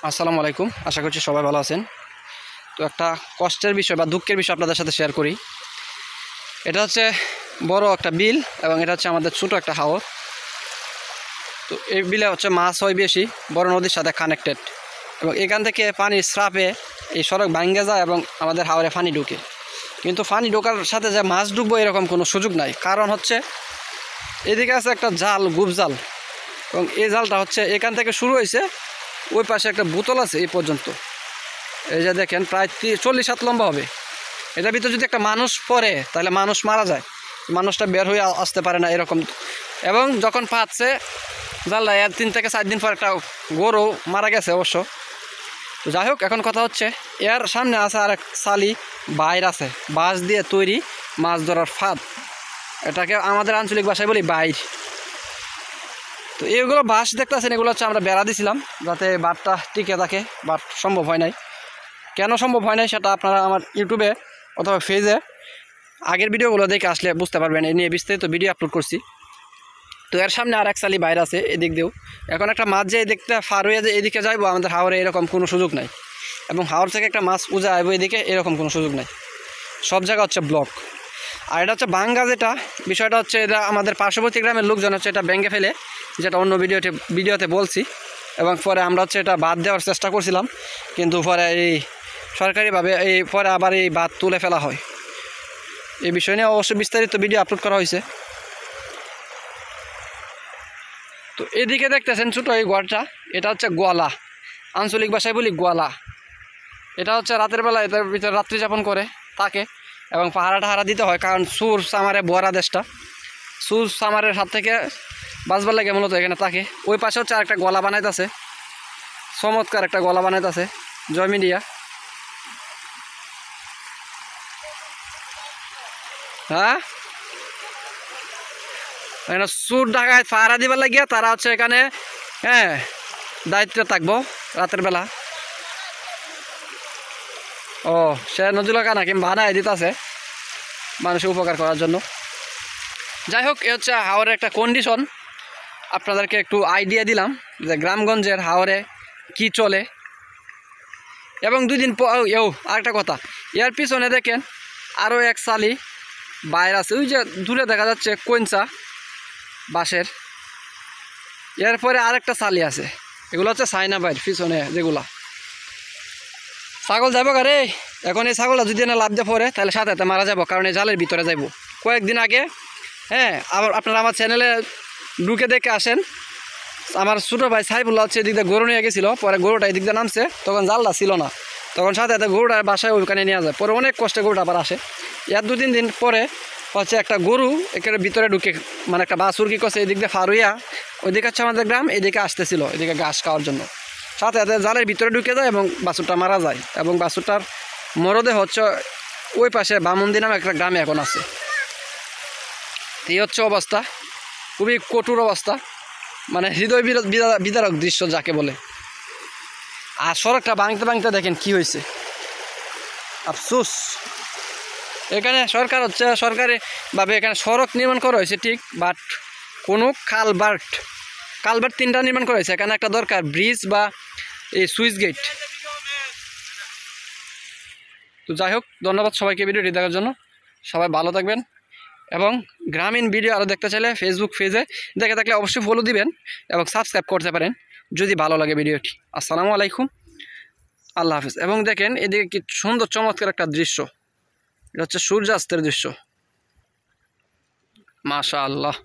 আসসালামু আলাইকুম। আশা করছি সবাই ভালো আছেন। তো একটা কষ্টের বিষয় বা দুঃখের বিষয় আপনাদের সাথে শেয়ার করি। এটা হচ্ছে বড় একটা বিল এবং এটা হচ্ছে আমাদের ছোটো একটা হাওর। তো এই বিলে হচ্ছে মাছ হয় বেশি, বড় নদীর সাথে কানেক্টেড, এবং এখান থেকে পানির স্রাপে এই সড়ক ভাঙ্গে যায় এবং আমাদের হাওরে পানি ঢুকে। কিন্তু পানি ঢোকার সাথে যে মাছ ঢুকবো এরকম কোনো সুযোগ নাই, কারণ হচ্ছে এদিকে আছে একটা জাল, গুপ জাল, এবং এই জালটা হচ্ছে এখান থেকে শুরু হয়েছে, ওই পাশে একটা বোতল আছে এই পর্যন্ত। এই যে দেখেন প্রায় 40 হাত লম্বা হবে। এটার ভিতরে যদি একটা মানুষ পড়ে তাহলে মানুষ মারা যায়, মানুষটা বের হয়ে আসতে পারে না এরকম। এবং যখন পাচ্ছে জানলা 3 থেকে 4 দিন পর একটা গরু মারা গেছে অবশ্য। তো যাই হোক, এখন কথা হচ্ছে এর সামনে আছে আর এক সালি বাইর আছে, বাঁশ দিয়ে তৈরি মাছ ধরার ফাঁদ, এটাকে আমাদের আঞ্চলিক ভাষায় বলি বাইর। তো এইগুলো বাঁশ দেখতেছেন, এগুলো হচ্ছে আমরা বেড়া দিছিলাম যাতে বাঁধটা টিকে থাকে। বাঁধ সম্ভব হয় নাই, কেন সম্ভব হয় নাই সেটা আপনারা আমার ইউটিউবে অথবা ফেজে আগের ভিডিওগুলো দেখে আসলে বুঝতে পারবেন। এই নিয়ে বিস্তারিত ভিডিও আপলোড করছি। তো এর সামনে আর এক সালি বাইরে আছে এদিক দিয়েও। এখন একটা মাছ যে দেখতে ফার হয়ে যে এদিকে যাইবো, আমাদের হাওরে এরকম কোনো সুযোগ নাই, এবং হাওর থেকে একটা মাছ উজা আইবো এদিকে এরকম কোনো সুযোগ নাই। সব জায়গা হচ্ছে ব্লক। আর এটা হচ্ছে বাঙ্গা, যেটা বিষয়টা হচ্ছে এটা আমাদের পার্শ্ববর্তী গ্রামের লোকজন হচ্ছে এটা ভেঙে ফেলে, যেটা অন্য ভিডিওতে বলছি। এবং পরে আমরা হচ্ছে এটা বাদ দেওয়ার চেষ্টা করছিলাম, কিন্তু পরে এই সরকারিভাবে পরে আবার এই বাদ তুলে ফেলা হয়। এই বিষয় নিয়ে অবশ্যই বিস্তারিত ভিডিও আপলোড করা হয়েছে। তো এদিকে দেখতেছেন ছোটো এই ঘরটা, এটা হচ্ছে গোয়ালা, আঞ্চলিক ভাষায় বলি গোয়ালা। এটা হচ্ছে রাতের বেলা এটার ভিতরে রাত্রি যাপন করে থাকে, এবং পাহারা দিতে হয়, কারণ সুর সামারে বড়া দেশটা, সুর সামারের হাত থেকে বাঁচবার লাগে মূলত এখানে থাকে। ওই পাশে হচ্ছে আরেকটা গলা বানাইতেছে, চমৎকার একটা গলা বানাইতেছে জয় মিডিয়া। হ্যাঁ, এখানে সুর ঢাকায় পাহারা দিবার লাগিয়া তারা হচ্ছে এখানে দায়িত্বে থাকবো রাতের বেলা। ও, সে নজরুল কানা কিংবা বানায় দিতেছে মানুষের উপকার করার জন্য। যাই হোক, এ হচ্ছে হাওরের একটা কন্ডিশন, আপনাদেরকে একটু আইডিয়া দিলাম যে গ্রামগঞ্জের হাওরে কি চলে। এবং 2 দিন পর আরেকটা কথা, এর পিছনে দেখেন আরও এক সালি বাইর আছে, ওই যে দূরে দেখা যাচ্ছে কইঞ্চা বাঁশের। এরপরে আরেকটা সালি আছে, এগুলো হচ্ছে চায়না বাইর পিছনে যেগুলা। ছাগল যাবো গারে, এখন এই ছাগলটা যদি না লাভ দিয়ে পড়ে তাহলে সাথে মারা যাবো, কারণ এই জালের ভিতরে যাইব। কয়েকদিন আগে আবার আপনারা আমার চ্যানেলে ঢুকে দেখে আসেন, আমার ছোটো ভাই সাইফুল্লাহ হচ্ছে এদিক দিয়ে গরু নিয়ে গেছিলো, পরে গরুটা এদিক দিয়ে নামছে, তখন জালটা ছিল না, তখন সাথে গরুটার বাসায় ওইখানে নিয়ে যায়। পরে অনেক কষ্টে গরুটা আবার আসে। 2-3 দিন পরে হচ্ছে একটা গরু একেবারে ভিতরে ঢুকে, মানে একটা বাছুর কি করছে এদিক দিয়ে ফারুইয়া, ওইদিকে হচ্ছে আমাদের গ্রাম, এদিকে আসতেছিল এদিকে ঘাস খাওয়ার জন্য, সাথে জালের ভিতরে ঢুকে যায় এবং বাছুরটা মারা যায়। এবং বাছুরটার মরদেহ হচ্ছে ওই পাশে বামুন্দি নামে একটা গ্রামে এখন আছে। এই হচ্ছে অবস্থা, খুবই কঠোর অবস্থা, মানে হৃদয় বিদারক দৃশ্য যাকে বলে। আর সড়কটা ভাঙতে দেখেন কি হয়েছে, আফসোস। এখানে সরকার হচ্ছে সরকারিভাবে এখানে সড়ক নির্মাণ করা হয়েছে ঠিক, বাট কোনো কালভার্ট 3টা নির্মাণ করা হয়েছে, এখানে একটা দরকার ব্রিজ বা এই সুইচ গেট। তো যাই হোক, ধন্যবাদ সবাইকে ভিডিওটি দেখার জন্য। সবাই ভালো থাকবেন, এবং গ্রামীণ ভিডিও আরও দেখতে চাইলে ফেসবুক পেজে দেখে থাকলে অবশ্যই ফলো দিবেন এবং সাবস্ক্রাইব করতে পারেন যদি ভালো লাগে ভিডিওটি। আসসালামু আলাইকুম, আল্লাহ হাফিজ। এবং দেখেন এদিকে কি সুন্দর চমৎকার একটা দৃশ্য, এটা হচ্ছে সূর্যাস্তের দৃশ্য, মাশাআল্লাহ।